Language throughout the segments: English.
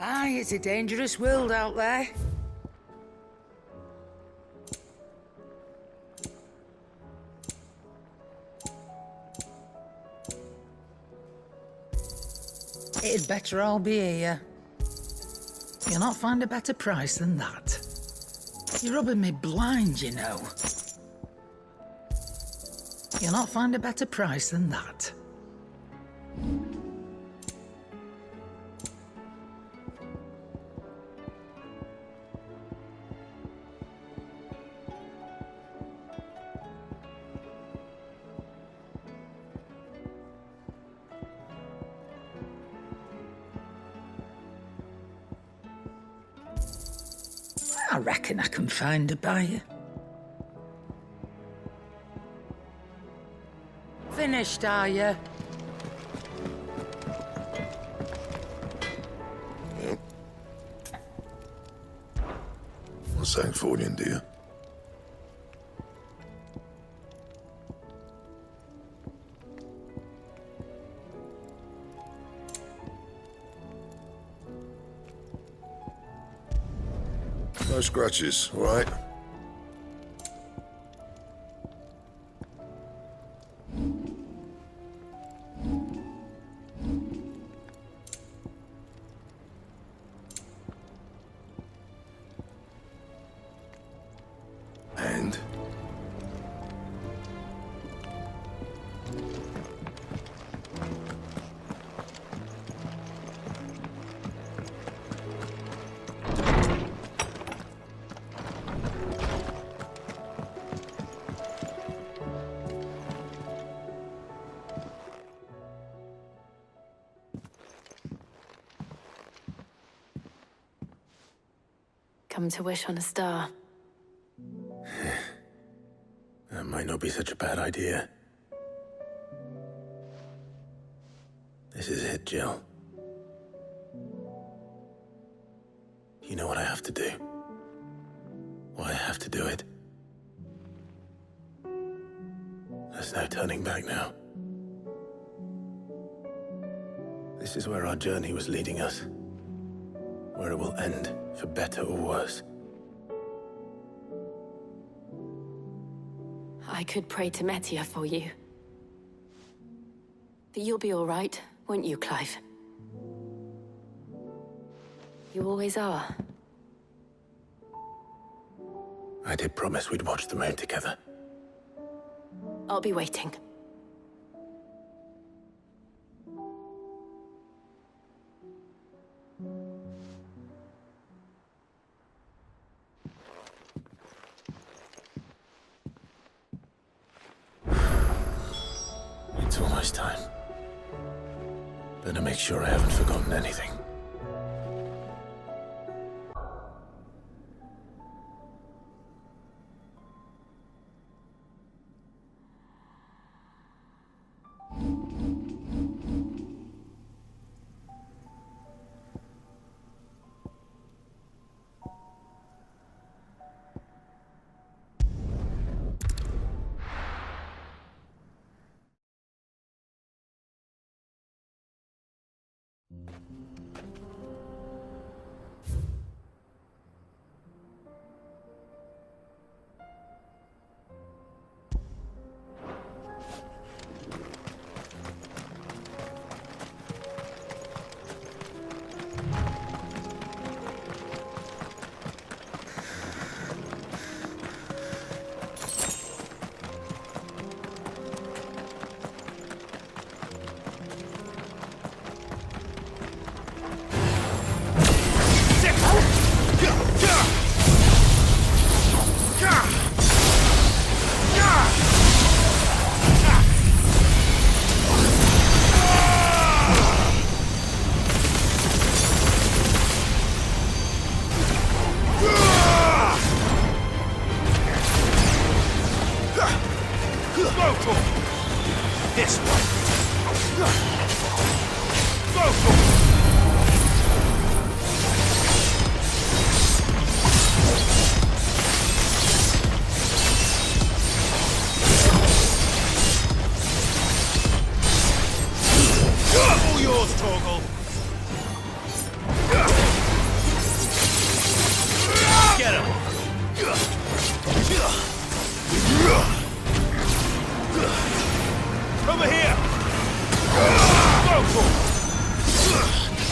Aye, it's a dangerous world out there. It'd better all be here. You'll not find a better price than that. You're rubbing me blind, you know. You'll not find a better price than that. I reckon I can find a buyer. Finished, are you? Yep. What's that for you, dear? No scratches, all right? And? Come to wish on a star. That might not be such a bad idea. This is it, Jill. You know what I have to do. Why I have to do it. There's no turning back now. This is where our journey was leading us. Where it will end, for better or worse. I could pray to Metia for you. But you'll be all right, won't you, Clive? You always are. I did promise we'd watch the moon together. I'll be waiting. It's almost time. Better make sure I haven't forgotten anything. This way. All yours, Torgal. Get him. Over here. Go for it.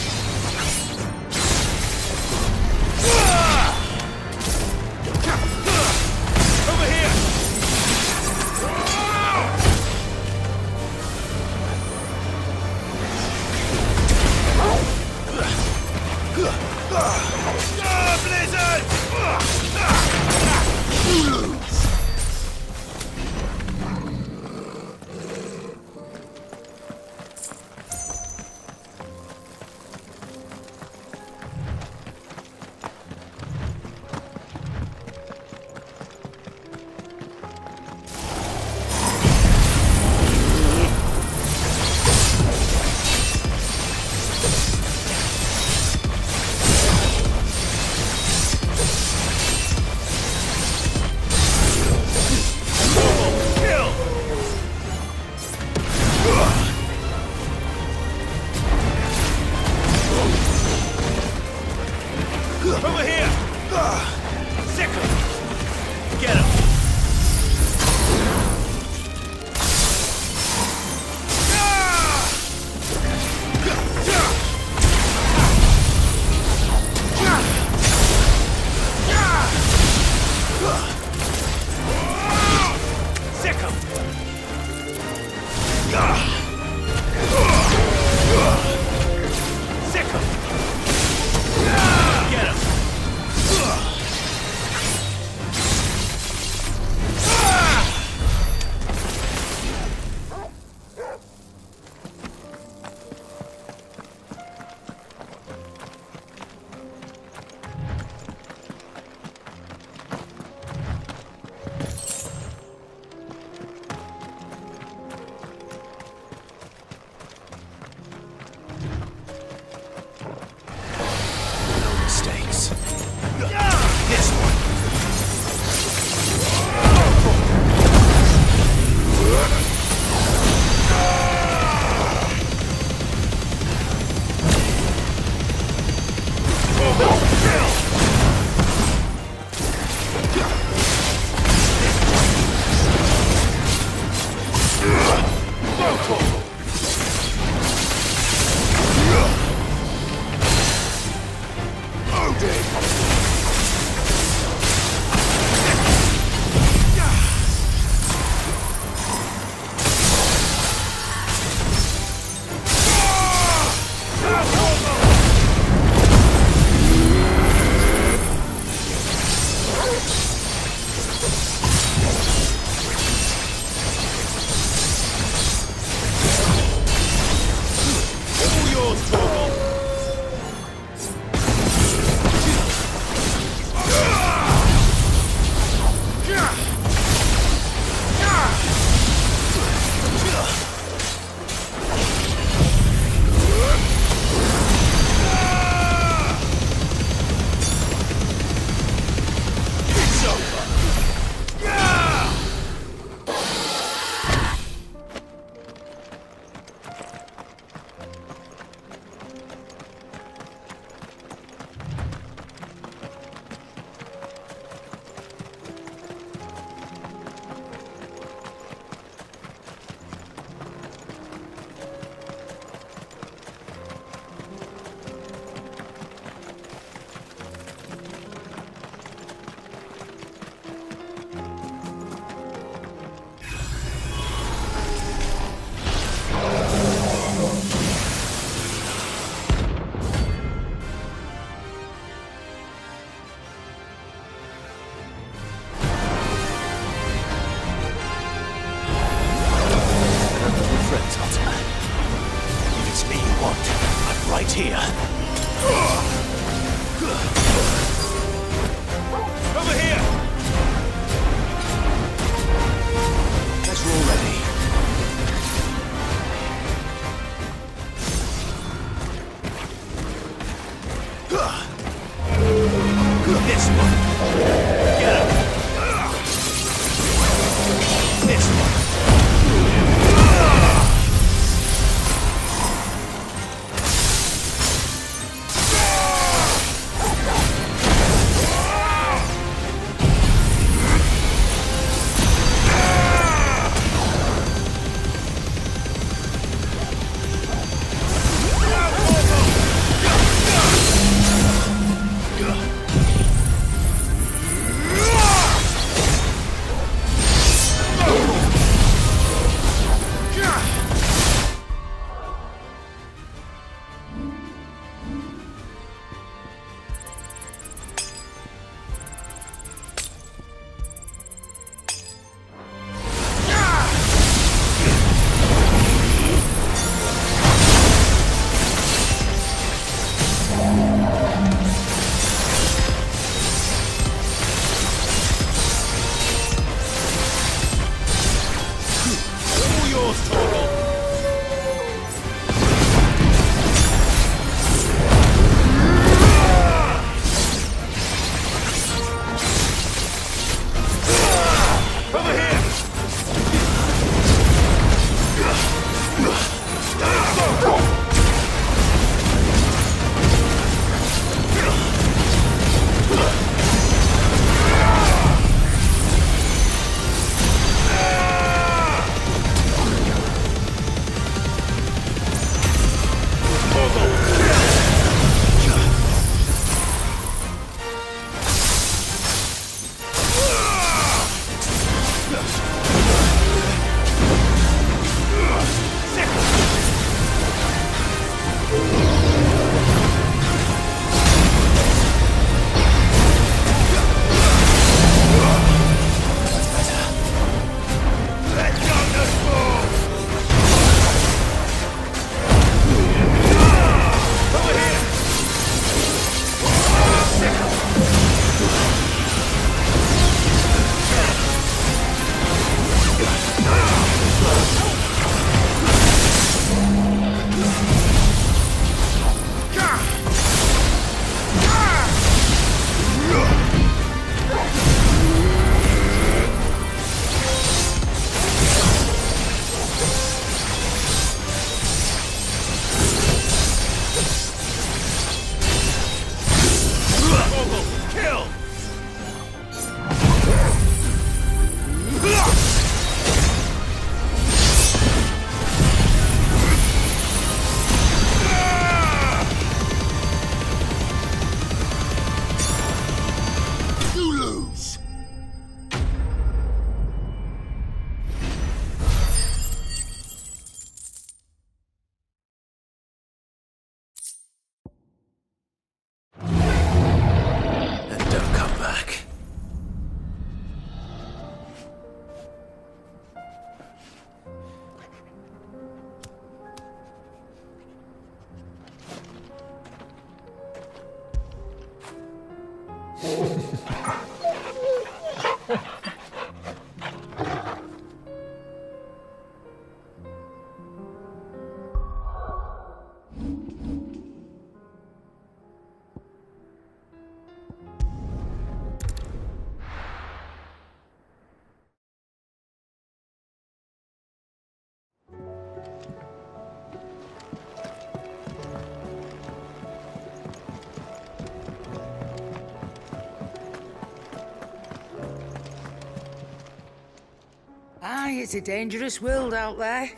Aye, it's a dangerous world out there.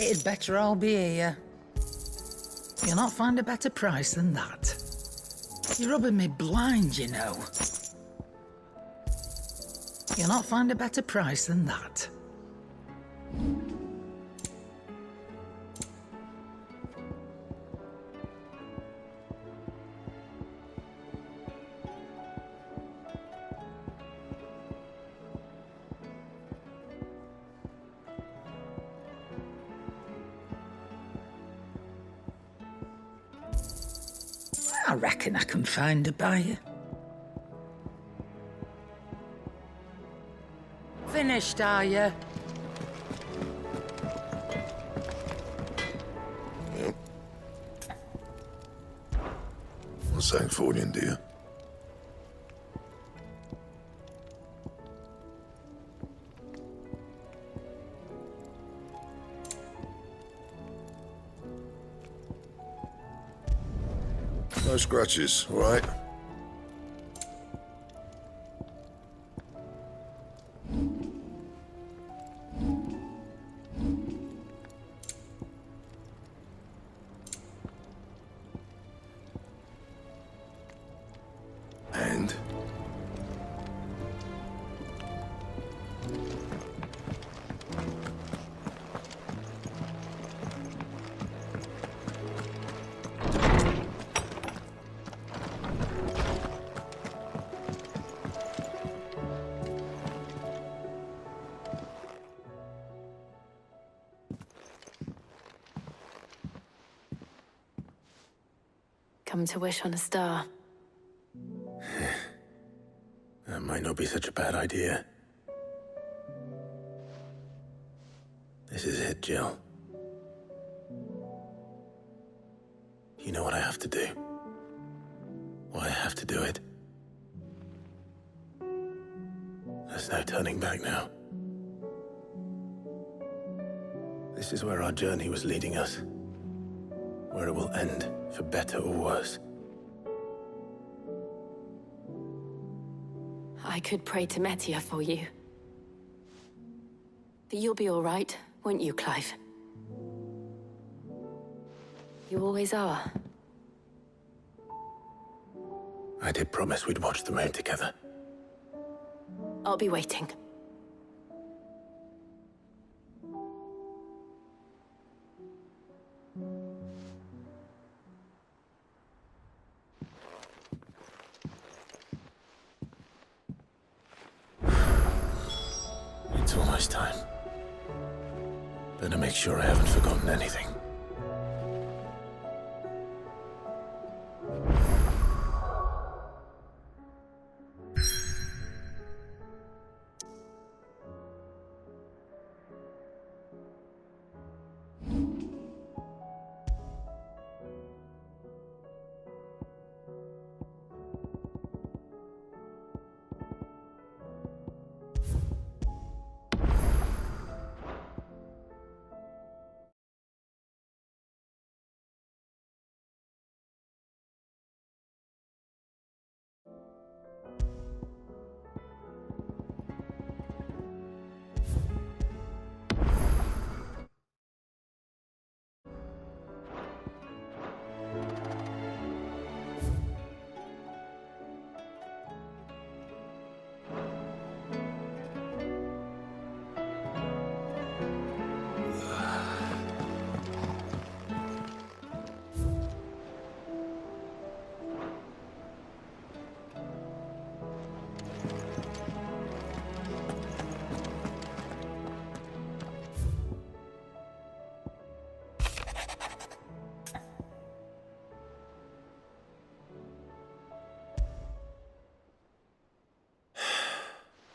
It'd better all be here. You'll not find a better price than that. You're rubbing me blind, you know. You'll not find a better price than that. I reckon I can find a buyer. Finished, are you? Yep. What's that for you, dear? No scratches, all right? And? Come to wish on a star. That might not be such a bad idea. This is it, Jill. You know what I have to do. Why I have to do it. There's no turning back now. This is where our journey was leading us. Where it will end, for better or worse. I could pray to Metia for you. But you'll be all right, won't you, Clive? You always are. I did promise we'd watch the moon together. I'll be waiting. It's almost time. Better make sure I haven't forgotten anything.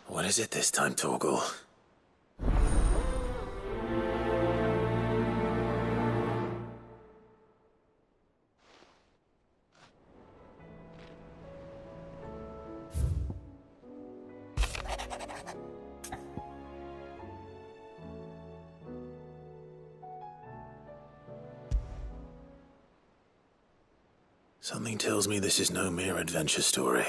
What is it this time, Torgal? Something tells me this is no mere adventure story.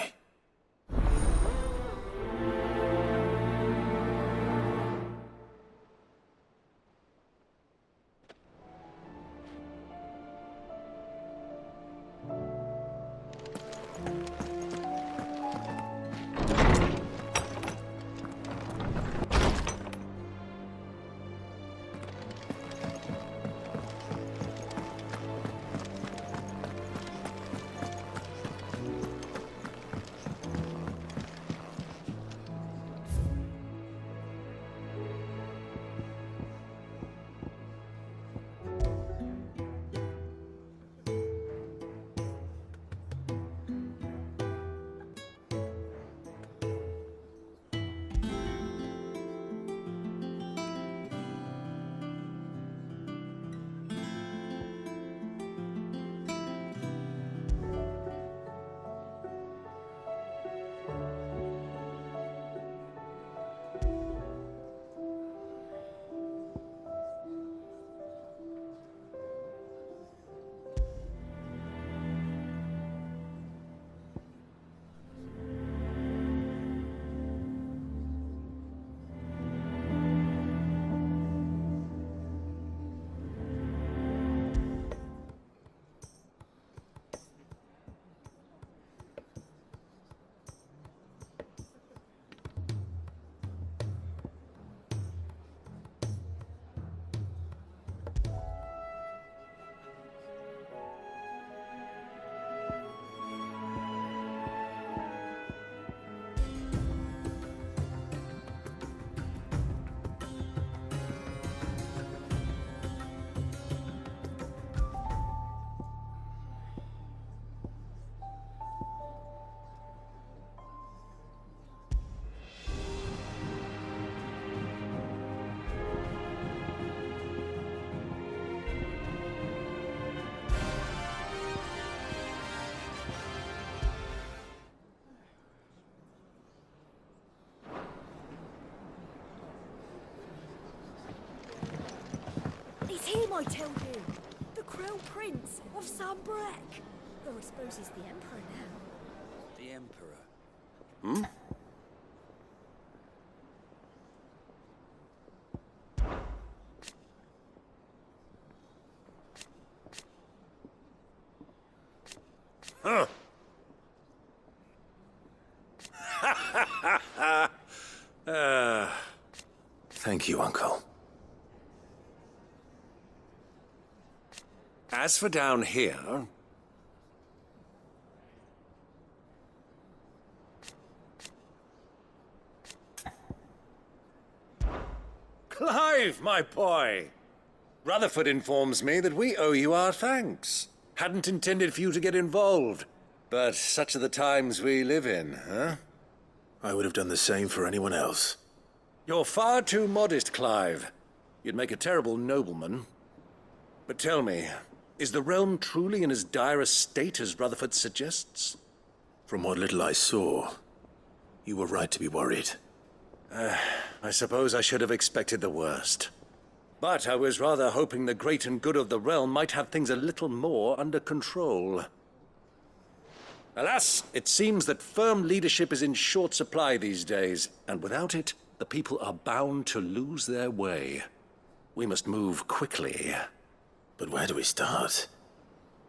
It's him, I tell you! The Crown Prince of Sambrek! Though I suppose he's the Emperor now. The Emperor. Hmm? Thank you, Uncle. As for down here... Clive, my boy! Rutherford informs me that we owe you our thanks. Hadn't intended for you to get involved, but such are the times we live in, huh? I would have done the same for anyone else. You're far too modest, Clive. You'd make a terrible nobleman. But tell me, is the realm truly in as dire a state as Rutherford suggests? From what little I saw, you were right to be worried. I suppose I should have expected the worst. But I was rather hoping the great and good of the realm might have things a little more under control. Alas, it seems that firm leadership is in short supply these days, and without it, the people are bound to lose their way. We must move quickly. But where do we start?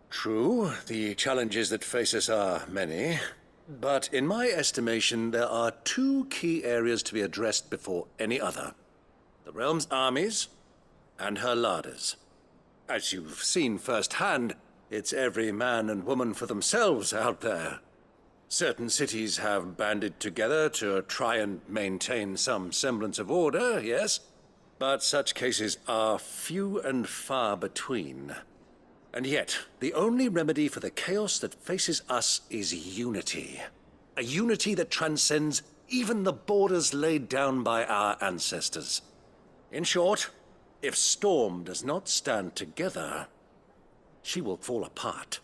True, the challenges that face us are many. But in my estimation, there are two key areas to be addressed before any other. The realm's armies and her larders. As you've seen firsthand, it's every man and woman for themselves out there. Certain cities have banded together to try and maintain some semblance of order, yes? But such cases are few and far between. And yet, the only remedy for the chaos that faces us is unity. A unity that transcends even the borders laid down by our ancestors. In short, if Storm does not stand together, she will fall apart.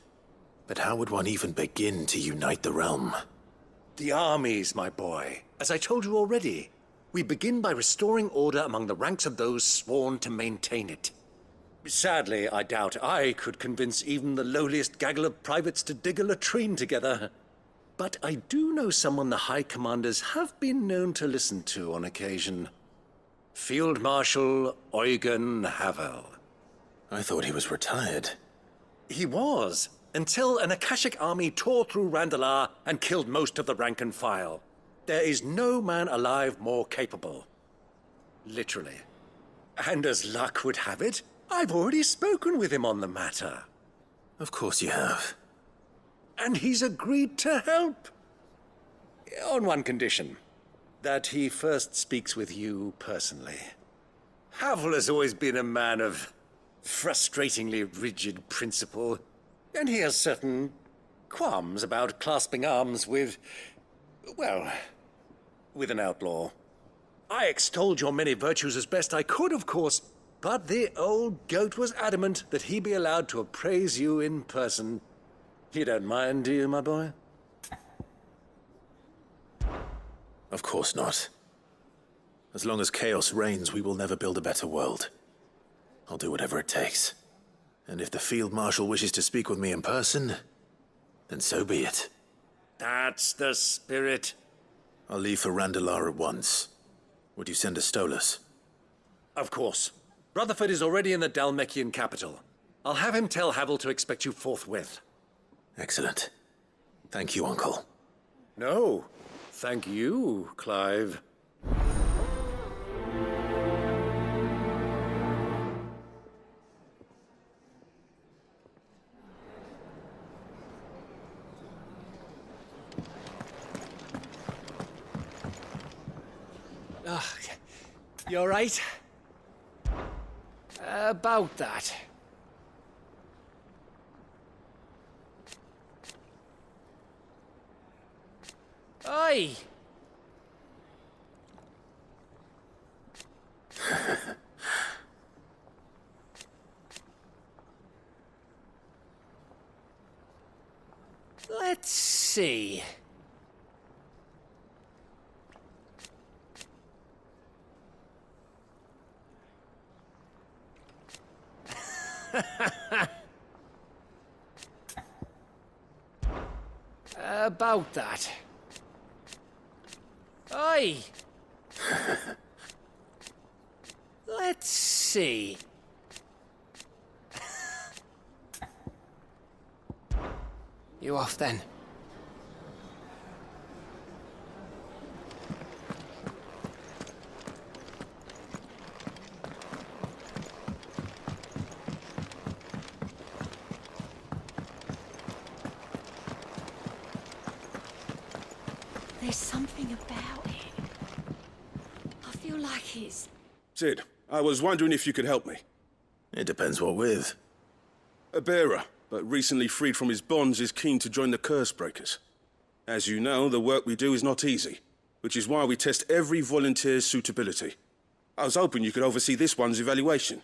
But how would one even begin to unite the realm? The armies, my boy. As I told you already, we begin by restoring order among the ranks of those sworn to maintain it. Sadly, I doubt I could convince even the lowliest gaggle of privates to dig a latrine together. But I do know someone the High Commanders have been known to listen to on occasion. Field Marshal Eugen Havel. I thought he was retired. He was, until an Akashic army tore through Randalar and killed most of the rank and file. There is no man alive more capable. Literally. And as luck would have it, I've already spoken with him on the matter. Of course you have. And he's agreed to help. On one condition. That he first speaks with you personally. Havel has always been a man of frustratingly rigid principle, and he has certain qualms about clasping arms with, well, with an outlaw. I extolled your many virtues as best I could, of course, but the old goat was adamant that he be allowed to appraise you in person. You don't mind, do you, my boy? Of course not. As long as chaos reigns, we will never build a better world. I'll do whatever it takes. And if the Field Marshal wishes to speak with me in person, then so be it. That's the spirit. I'll leave for Randalar at once. Would you send a Stolas? Of course. Rutherford is already in the Dalmekian capital. I'll have him tell Havel to expect you forthwith. Excellent. Thank you, Uncle. No, thank you, Clive. You all right? About that. Oi! Let's see. About that. Oi! Let's see. You off then? There's something about it. I feel like it's... Sid, I was wondering if you could help me. It depends what with. A bearer, but recently freed from his bonds, is keen to join the Curse Breakers. As you know, the work we do is not easy, which is why we test every volunteer's suitability. I was hoping you could oversee this one's evaluation.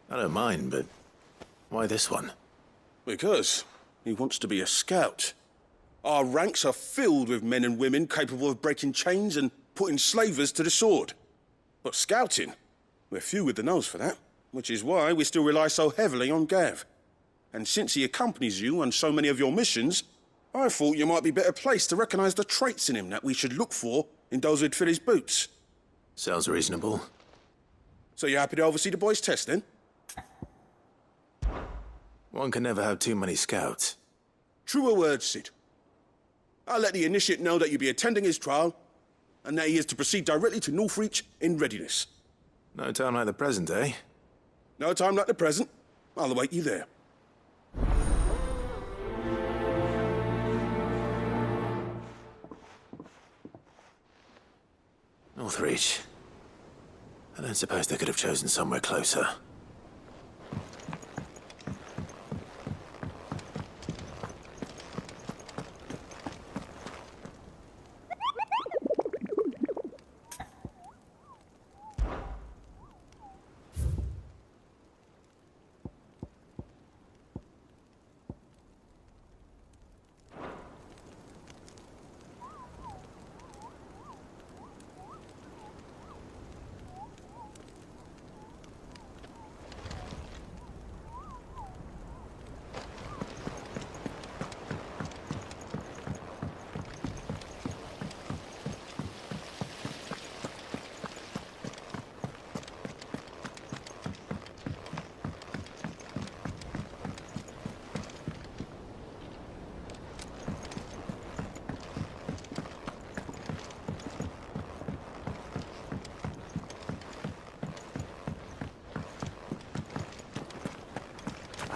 I don't mind, but why this one? Because he wants to be a scout. Our ranks are filled with men and women capable of breaking chains and putting slavers to the sword. But scouting, we're few with the nose for that, which is why we still rely so heavily on Gav. And since he accompanies you on so many of your missions, I thought you might be better placed to recognize the traits in him that we should look for in those who'd fill his boots. Sounds reasonable. So you're happy to oversee the boys' test, then? One can never have too many scouts. Truer words, Sid. I'll let the initiate know that you'll be attending his trial, and that he is to proceed directly to Northreach in readiness. No time like the present, eh? No time like the present. I'll await you there. Northreach. I don't suppose they could have chosen somewhere closer.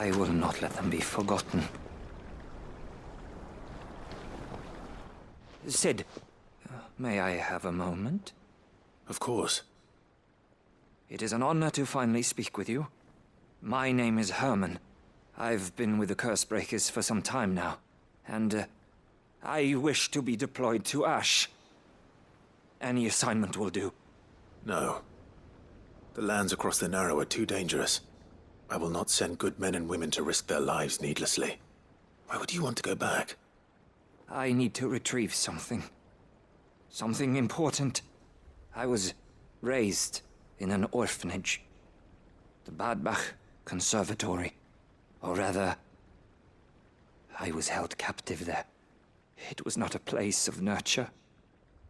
I will not let them be forgotten. Sid, may I have a moment? Of course. It is an honor to finally speak with you. My name is Herman. I've been with the Cursebreakers for some time now, and I wish to be deployed to Ash. Any assignment will do. No. The lands across the Narrow are too dangerous. I will not send good men and women to risk their lives needlessly. Why would you want to go back? I need to retrieve something. Something important. I was raised in an orphanage. The Badbach Conservatory. Or rather, I was held captive there. It was not a place of nurture.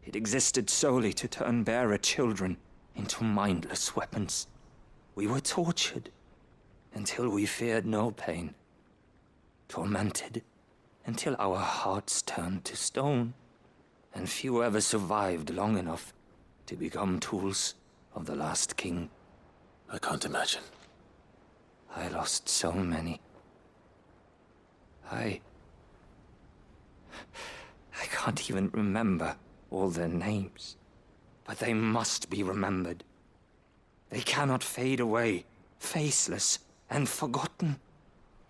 It existed solely to turn bearer children into mindless weapons. We were tortured until we feared no pain. Tormented until our hearts turned to stone. And few ever survived long enough to become tools of the last king. I can't imagine. I lost so many. I can't even remember all their names. But they must be remembered. They cannot fade away, faceless and forgotten.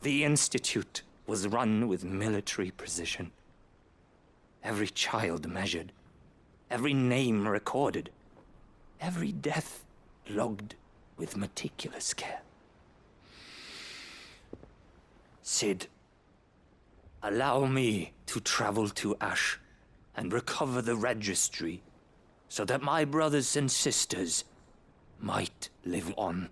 The Institute was run with military precision. Every child measured, every name recorded, every death logged with meticulous care. Sid, allow me to travel to Ash and recover the registry so that my brothers and sisters might live on.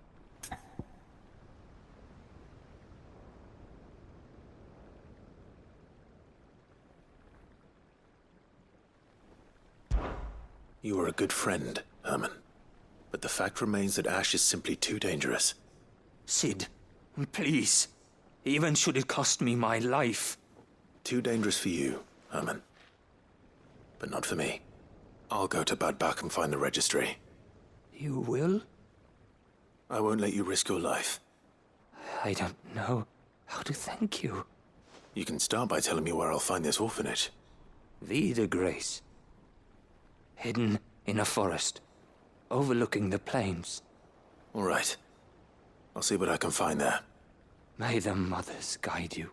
You are a good friend, Herman. But the fact remains that Ash is simply too dangerous. Sid, please. Even should it cost me my life. Too dangerous for you, Herman. But not for me. I'll go to Bad Bach and find the registry. You will? I won't let you risk your life. I don't know how to thank you. You can start by telling me where I'll find this orphanage. Vie de Grace. Hidden in a forest, overlooking the plains. All right. I'll see what I can find there. May the mothers guide you.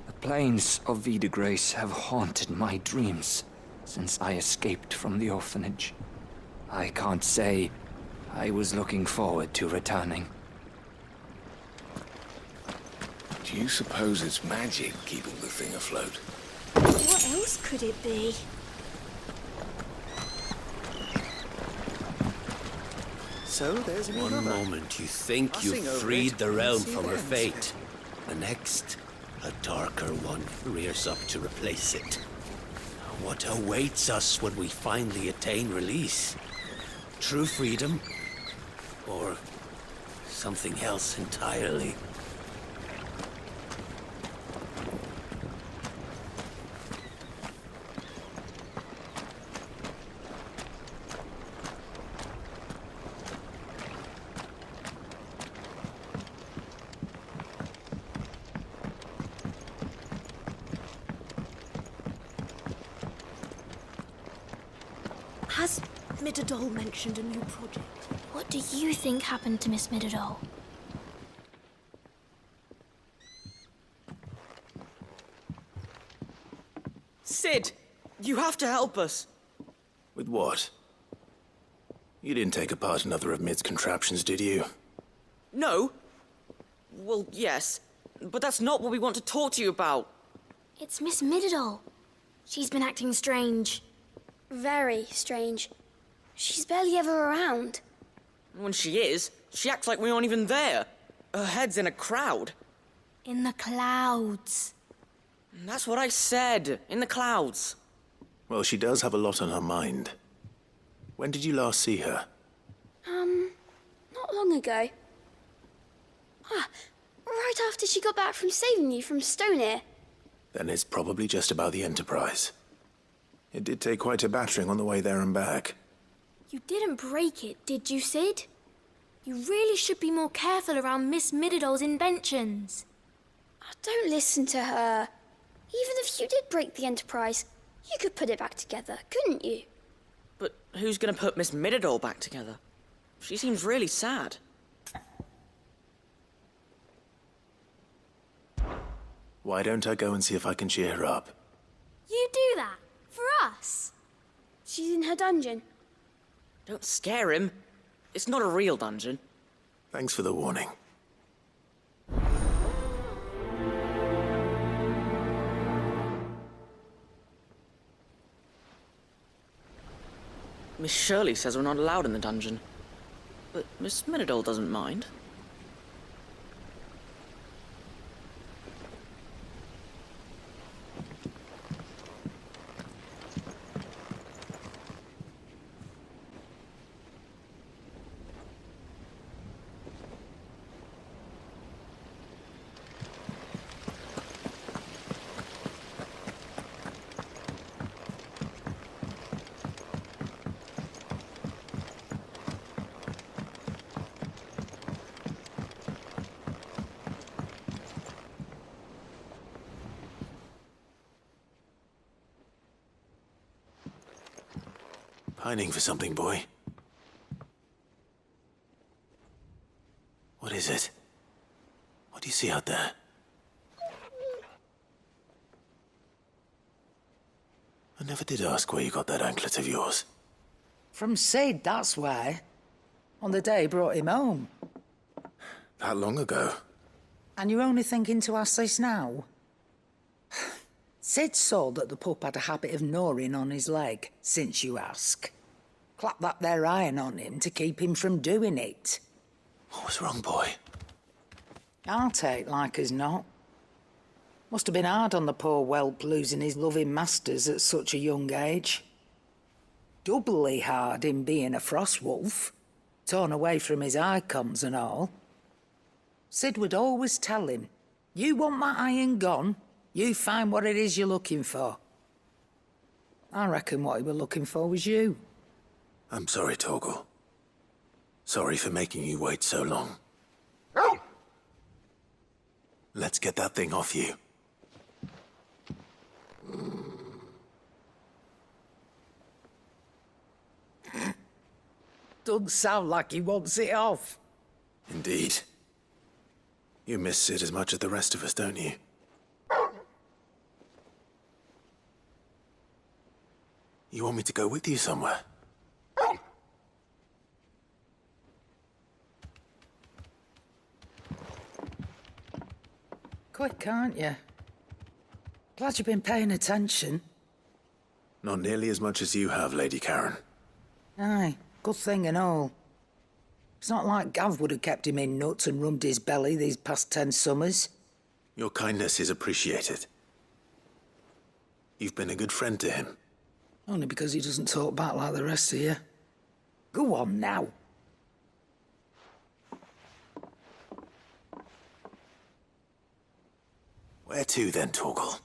The plains of Vie de Grace have haunted my dreams since I escaped from the orphanage. I can't say I was looking forward to returning. Do you suppose it's magic keeping the thing afloat? What else could it be? So there's One moment you think you've freed the realm from her fate. The next, a darker one rears up to replace it. What awaits us when we finally attain release? True freedom? Or something else entirely? Has Midadol mentioned a new project? What do you think happened to Miss Midadol? Sid, you have to help us. With what? You didn't take apart another of Mid's contraptions, did you? No. Well, yes. But that's not what we want to talk to you about. It's Miss Midadol. She's been acting strange. Very strange. She's barely ever around. When she is, she acts like we aren't even there. Her head's in a crowd. In the clouds. That's what I said. In the clouds. Well, she does have a lot on her mind. When did you last see her? Not long ago. Right after she got back from saving you from Stoneir. Then it's probably just about the Enterprise. It did take quite a battering on the way there and back. You didn't break it, did you, Sid? You really should be more careful around Miss Mididol's inventions. Oh, don't listen to her. Even if you did break the Enterprise, you could put it back together, couldn't you? But who's gonna put Miss Mididol back together? She seems really sad. Why don't I go and see if I can cheer her up? You do that? For us? She's in her dungeon. Don't scare him. It's not a real dungeon. Thanks for the warning. Miss Shirley says we're not allowed in the dungeon. But Miss Mididol doesn't mind. Pining for something, boy. What is it? What do you see out there? I never did ask where you got that anklet of yours. From Sid, that's why. On the day he brought him home. That long ago? And you're only thinking to ask this now? Sid saw that the pup had a habit of gnawing on his leg, since you ask. Clap that there iron on him to keep him from doing it. What was wrong, boy? I'll take like as not. Must have been hard on the poor whelp losing his loving masters at such a young age. Doubly hard in being a frost wolf, torn away from his icons and all. Sid would always tell him, you want that iron gone, you find what it is you're looking for. I reckon what he were looking for was you. I'm sorry, Torgal. Sorry for making you wait so long. Let's get that thing off you. Doesn't sound like he wants it off. Indeed. You miss Sid as much as the rest of us, don't you? You want me to go with you somewhere? Quick, aren't you? Glad you've been paying attention. Not nearly as much as you have, Lady Karen. Aye, good thing and all. It's not like Gav would have kept him in nuts and rubbed his belly these past 10 summers. Your kindness is appreciated. You've been a good friend to him. Only because he doesn't talk back like the rest of you. Go on now. Where to then, Torgal?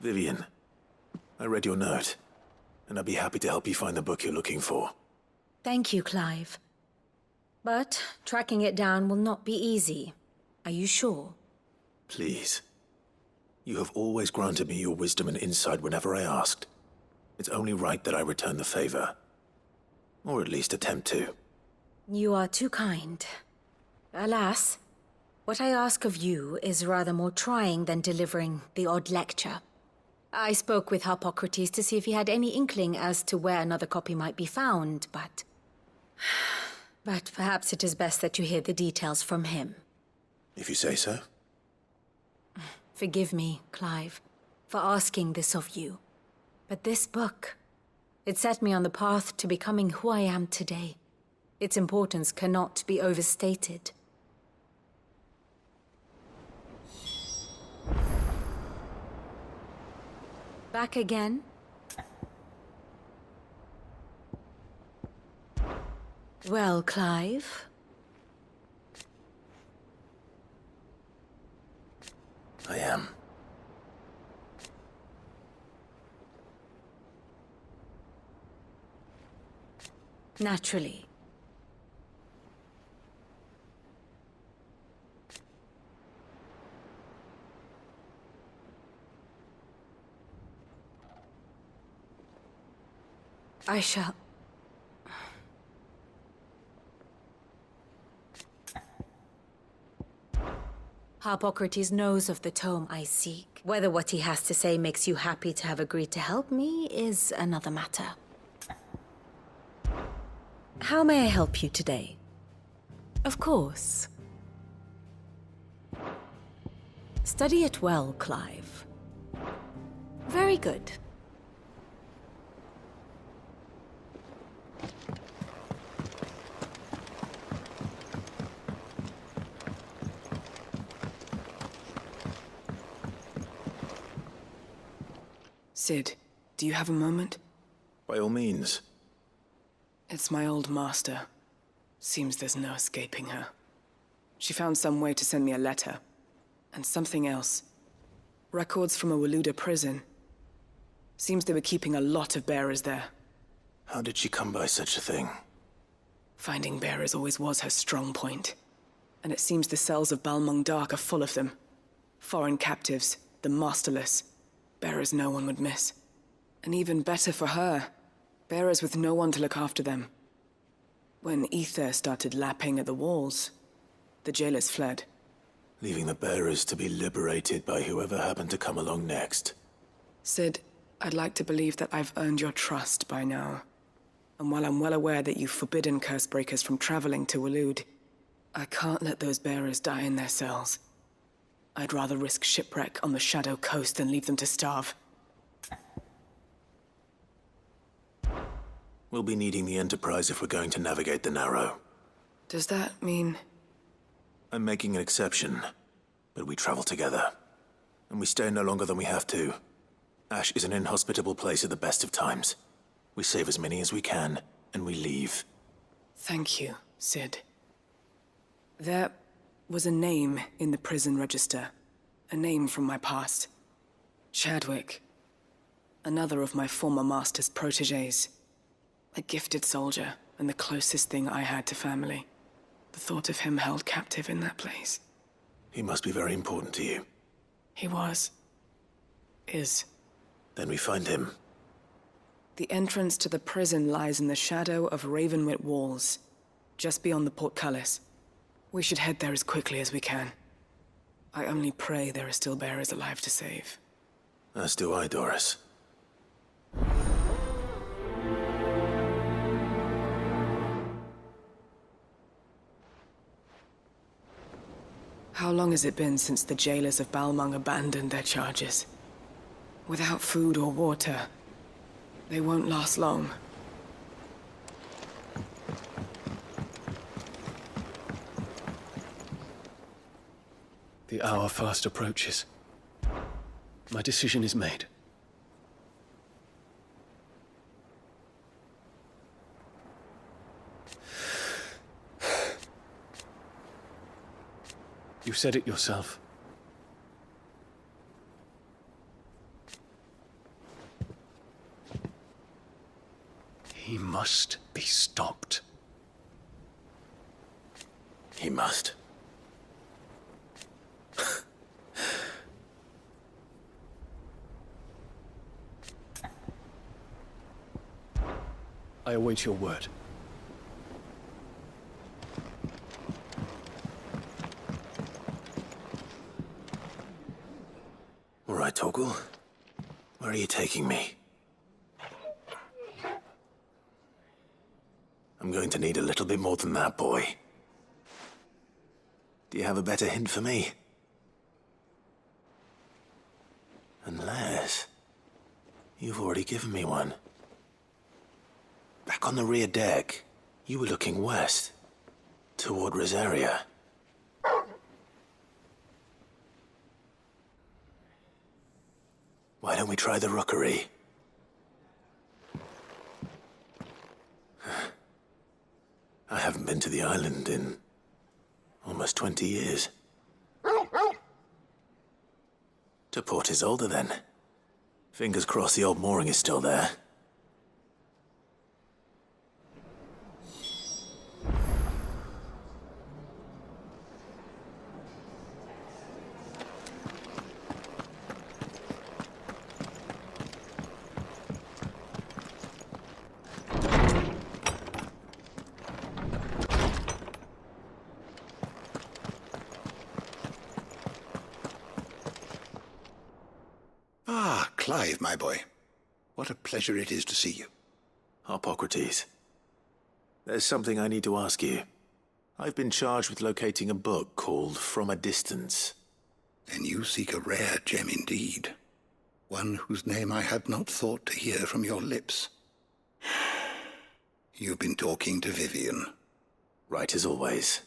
Vivian, I read your note, and I'd be happy to help you find the book you're looking for. Thank you, Clive. But tracking it down will not be easy. Are you sure? Please. You have always granted me your wisdom and insight whenever I asked. It's only right that I return the favor. Or at least attempt to. You are too kind. Alas, what I ask of you is rather more trying than delivering the odd lecture. I spoke with Harpocrates to see if he had any inkling as to where another copy might be found, but... But perhaps it is best that you hear the details from him. If you say so. Forgive me, Clive, for asking this of you. But this book, it set me on the path to becoming who I am today. Its importance cannot be overstated. Back again? Well, Clive? I am. Naturally. I shall... Harpocrates knows of the tome I seek. Whether what he has to say makes you happy to have agreed to help me is another matter. How may I help you today? Of course. Study it well, Clive. Very good. Sid, do you have a moment? By all means. It's my old master. Seems there's no escaping her. She found some way to send me a letter. And something else. Records from a Waluda prison. Seems they were keeping a lot of bearers there. How did she come by such a thing? Finding bearers always was her strong point. And it seems the cells of Balmung Dark are full of them. Foreign captives, the masterless. Bearers no one would miss. And even better for her, bearers with no one to look after them. When ether started lapping at the walls, the jailers fled. Leaving the bearers to be liberated by whoever happened to come along next. Sid, I'd like to believe that I've earned your trust by now. And while I'm well aware that you've forbidden Cursebreakers from traveling to Waloed, I can't let those bearers die in their cells. I'd rather risk shipwreck on the Shadow Coast than leave them to starve. We'll be needing the Enterprise if we're going to navigate the Narrow. Does that mean... I'm making an exception, but we travel together. And we stay no longer than we have to. Ash is an inhospitable place at the best of times. We save as many as we can, and we leave. Thank you, Sid. There was a name in the prison register. A name from my past. Chadwick. Another of my former master's protégés. A gifted soldier, and the closest thing I had to family. The thought of him held captive in that place. He must be very important to you. He was. Is. Then we find him. The entrance to the prison lies in the shadow of Ravenwit Walls, just beyond the portcullis. We should head there as quickly as we can. I only pray there are still bearers alive to save. As do I, Doris. How long has it been since the jailers of Balmung abandoned their charges? Without food or water, they won't last long. The hour fast approaches. My decision is made. You said it yourself. He must be stopped. He must. I await your word. All right, Torgal. Where are you taking me? I'm going to need a little bit more than that, boy. Do you have a better hint for me? Unless... you've already given me one. Back on the rear deck, you were looking west, toward Rosaria. Why don't we try the rookery? I haven't been to the island in almost 20 years. To Port Isolde, then. Fingers crossed the old mooring is still there. Clive, my boy. What a pleasure it is to see you. Harpocrates. There's something I need to ask you. I've been charged with locating a book called From a Distance. Then you seek a rare gem indeed. One whose name I had not thought to hear from your lips. You've been talking to Vivian. Right as always.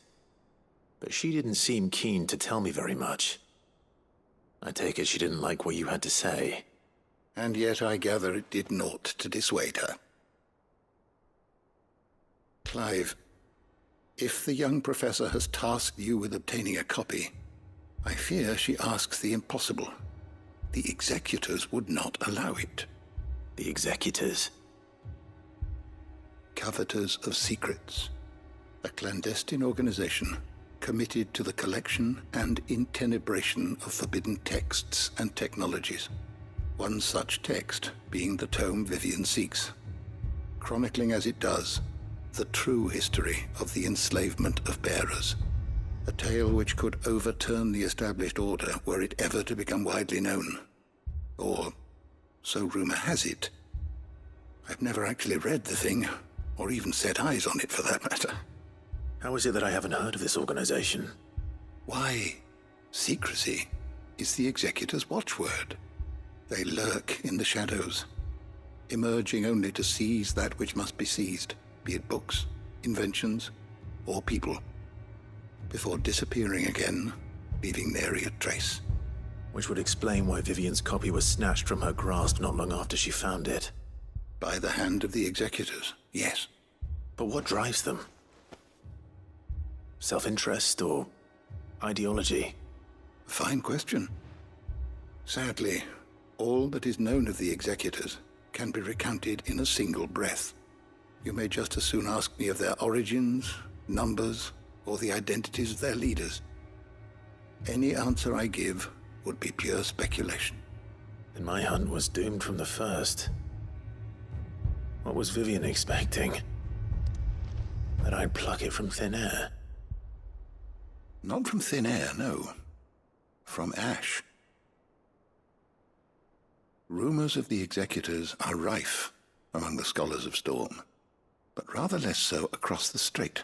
But she didn't seem keen to tell me very much. I take it she didn't like what you had to say. And yet I gather it did naught to dissuade her. Clive, if the young professor has tasked you with obtaining a copy, I fear she asks the impossible. The executors would not allow it. The executors? Coveters of Secrets. A clandestine organization committed to the collection and intenebration of forbidden texts and technologies. One such text being the tome Vivian seeks, chronicling as it does the true history of the enslavement of bearers, a tale which could overturn the established order were it ever to become widely known. Or, so rumor has it. I've never actually read the thing, or even set eyes on it for that matter. How is it that I haven't heard of this organization? Why, secrecy is the executor's watchword. They lurk in the shadows, emerging only to seize that which must be seized, be it books, inventions, or people, before disappearing again, leaving nary a trace. Which would explain why Vivian's copy was snatched from her grasp not long after she found it. By the hand of the executors, yes. But what drives them? Self-interest or ideology? Fine question. Sadly, all that is known of the executors can be recounted in a single breath. You may just as soon ask me of their origins, numbers, or the identities of their leaders. Any answer I give would be pure speculation. Then my hunt was doomed from the first. What was Vivian expecting? That I'd pluck it from thin air? Not from thin air, no. From ash. Rumors of the executors are rife among the scholars of Storm, but rather less so across the strait.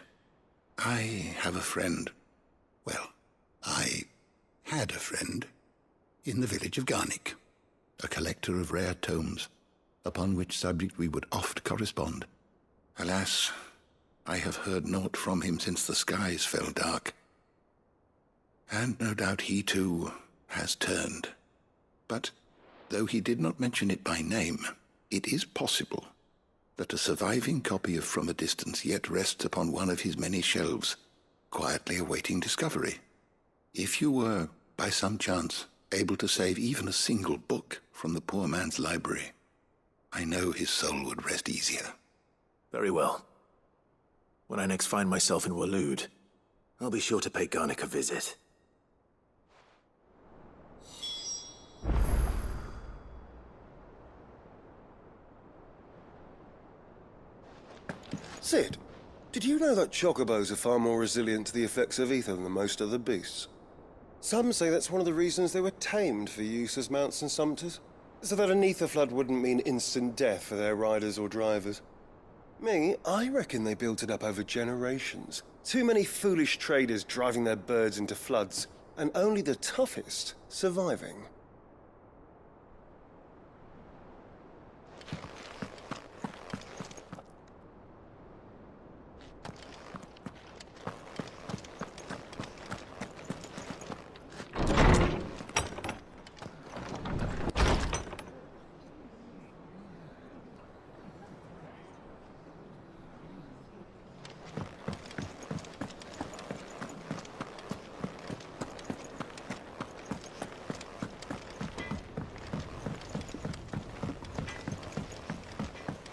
I have a friend. Well, I had a friend in the village of Garnick, a collector of rare tomes, upon which subject we would oft correspond. Alas, I have heard naught from him since the skies fell dark. And no doubt he too has turned. But though he did not mention it by name, it is possible that a surviving copy of From a Distance yet rests upon one of his many shelves, quietly awaiting discovery. If you were, by some chance, able to save even a single book from the poor man's library, I know his soul would rest easier. Very well. When I next find myself in Waloed, I'll be sure to pay Garnick a visit. Sid, did you know that chocobos are far more resilient to the effects of ether than most other beasts? Some say that's one of the reasons they were tamed for use as mounts and sumpters. So that an ether flood wouldn't mean instant death for their riders or drivers. Me, I reckon they built it up over generations. Too many foolish traders driving their birds into floods, and only the toughest surviving.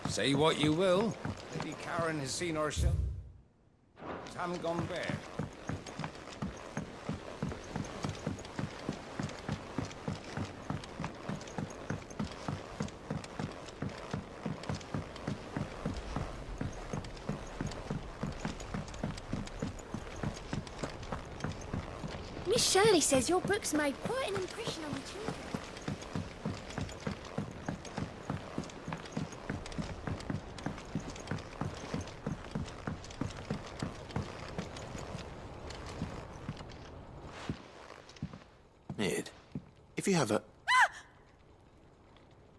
Say what you will, Lady Karen has seen herself. Haven't gone bare. Miss Shirley says your book's made quite an impression on the children. Mid, if you have a...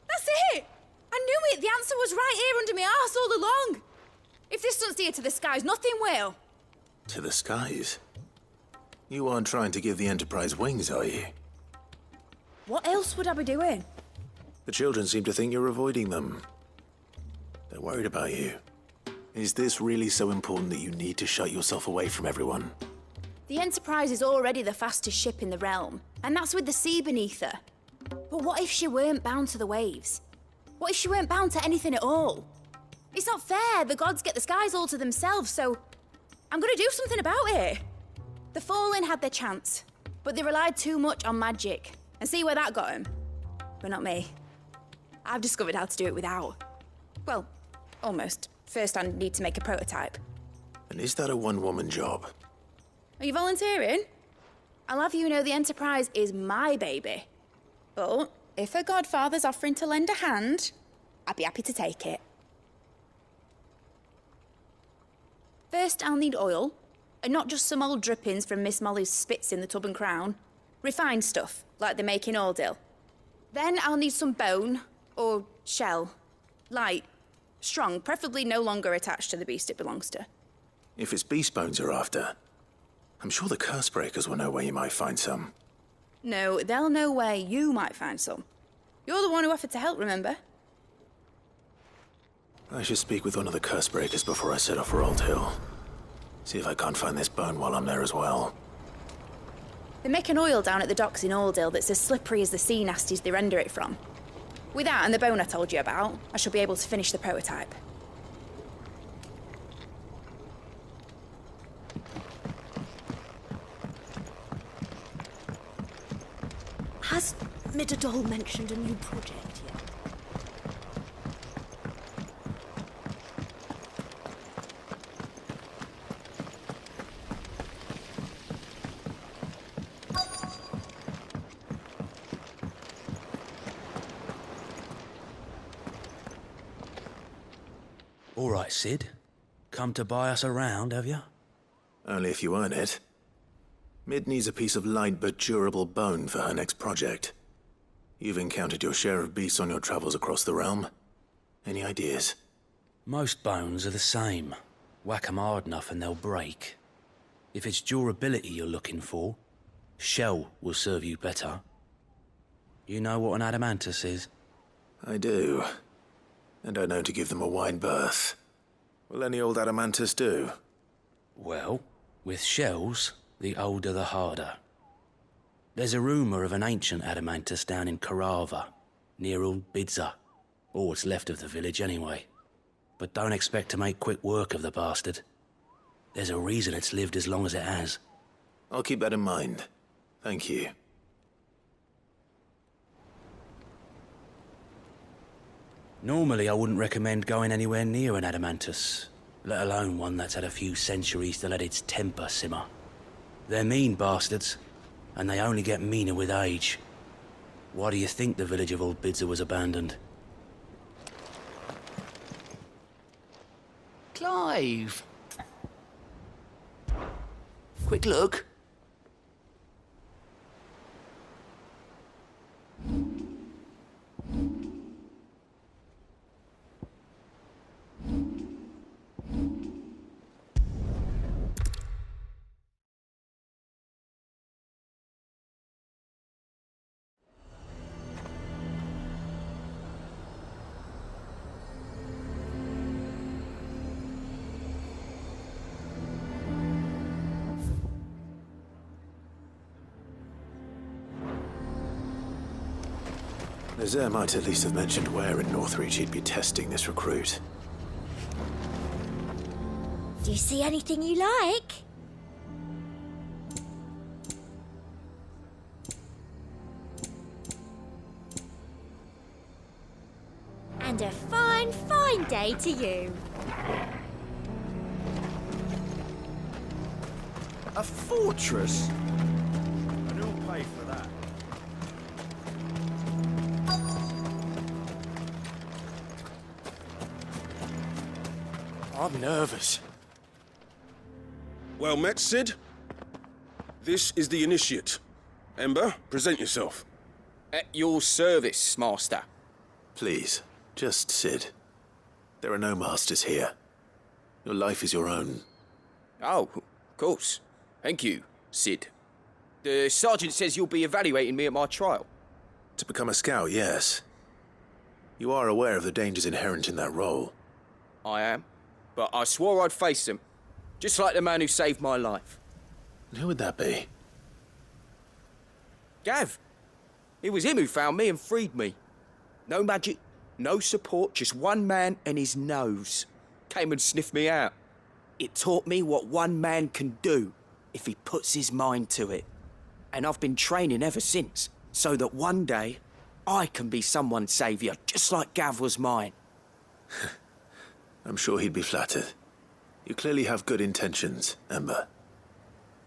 That's it! I knew it! The answer was right here under my arse all along! If this doesn't steer to the skies, nothing will! To the skies? You aren't trying to give the Enterprise wings, are you? What else would I be doing? The children seem to think you're avoiding them. They're worried about you. Is this really so important that you need to shut yourself away from everyone? The Enterprise is already the fastest ship in the realm, and that's with the sea beneath her. But what if she weren't bound to the waves? What if she weren't bound to anything at all? It's not fair. The gods get the skies all to themselves, so I'm gonna do something about it. The Fallen had their chance, but they relied too much on magic. And see where that got them? But not me. I've discovered how to do it without. Well, almost. First, I need to make a prototype. And is that a one-woman job? Are you volunteering? I'll have you know the Enterprise is my baby. But if a godfather's offering to lend a hand, I'd be happy to take it. First, I'll need oil, and not just some old drippings from Miss Molly's spits in the Tub and Crown. Refined stuff, like they make in Ordil. Then I'll need some bone, or shell. Light, strong, preferably no longer attached to the beast it belongs to. If it's beast bones you're after, I'm sure the curse breakers will know where you might find some. No, they'll know where you might find some. You're the one who offered to help, remember? I should speak with one of the curse breakers before I set off for Old Hill. See if I can't find this bone while I'm there as well. They make an oil down at the docks in Aldale that's as slippery as the sea nasties they render it from. With that and the bone I told you about, I shall be able to finish the prototype. Has Midadol mentioned a new project yet? All right, Sid. Come to buy us around, have you? Only if you earn it. Mid needs a piece of light but durable bone for her next project. You've encountered your share of beasts on your travels across the realm. Any ideas? Most bones are the same. Whack 'em hard enough and they'll break. If it's durability you're looking for, shell will serve you better. You know what an adamantus is? I do. And I know to give them a wide berth. Will any old adamantus do? Well, with shells, the older the harder. There's a rumour of an ancient adamantus down in Karava, near Old Bidza, or what's left of the village anyway. But don't expect to make quick work of the bastard. There's a reason it's lived as long as it has. I'll keep that in mind. Thank you. Normally I wouldn't recommend going anywhere near an adamantus, let alone one that's had a few centuries to let its temper simmer. They're mean bastards, and they only get meaner with age. Why do you think the village of Old Bidser was abandoned? Clive! Quick look. Nazaire might at least have mentioned where in Northreach he'd be testing this recruit. Do you see anything you like? And a fine, fine day to you. A fortress? And who'll pay for that? I'm nervous. Well met, Sid. This is the initiate. Ember, present yourself. At your service, Master. Please, just Sid. There are no masters here. Your life is your own. Oh, of course. Thank you, Sid. The sergeant says you'll be evaluating me at my trial. To become a scout, yes. You are aware of the dangers inherent in that role. I am. But I swore I'd face them. Just like the man who saved my life. And who would that be? Gav. It was him who found me and freed me. No magic, no support, just one man and his nose. Came and sniffed me out. It taught me what one man can do if he puts his mind to it. And I've been training ever since, so that one day I can be someone's saviour, just like Gav was mine. I'm sure he'd be flattered. You clearly have good intentions, Ember.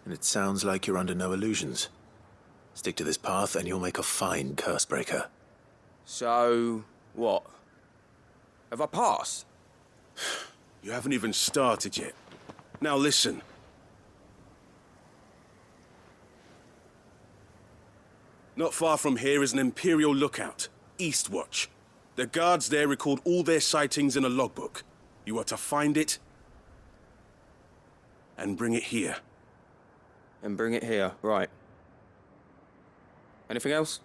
And it sounds like you're under no illusions. Stick to this path and you'll make a fine cursebreaker. So, what? Have I passed? You haven't even started yet. Now listen. Not far from here is an Imperial lookout, Eastwatch. The guards there record all their sightings in a logbook. You are to find it and bring it here. And bring it here, right. Anything else?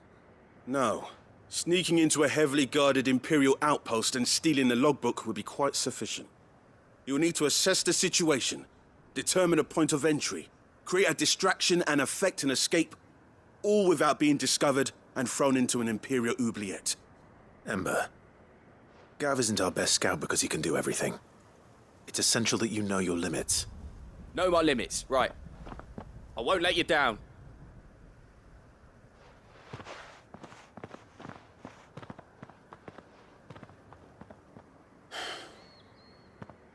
No. Sneaking into a heavily guarded Imperial outpost and stealing the logbook would be quite sufficient. You'll need to assess the situation, determine a point of entry, create a distraction and effect an escape, all without being discovered and thrown into an Imperial oubliette. Ember, Gav isn't our best scout because he can do everything. It's essential that you know your limits. Know my limits, right. I won't let you down.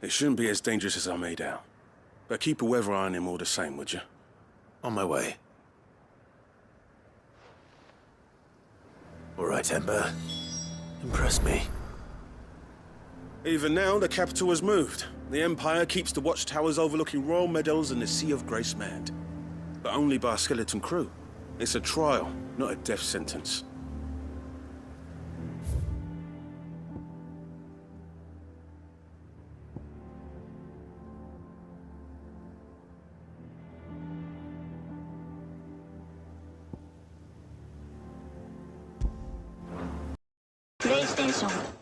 It shouldn't be as dangerous as I made out. But keep a weather eye on him all the same, would you? On my way. All right, Ember. Impress me. Even now, the capital has moved. The Empire keeps the watchtowers overlooking royal meadows and the Sea of Grace manned. But only by a skeleton crew. It's a trial, not a death sentence. PlayStation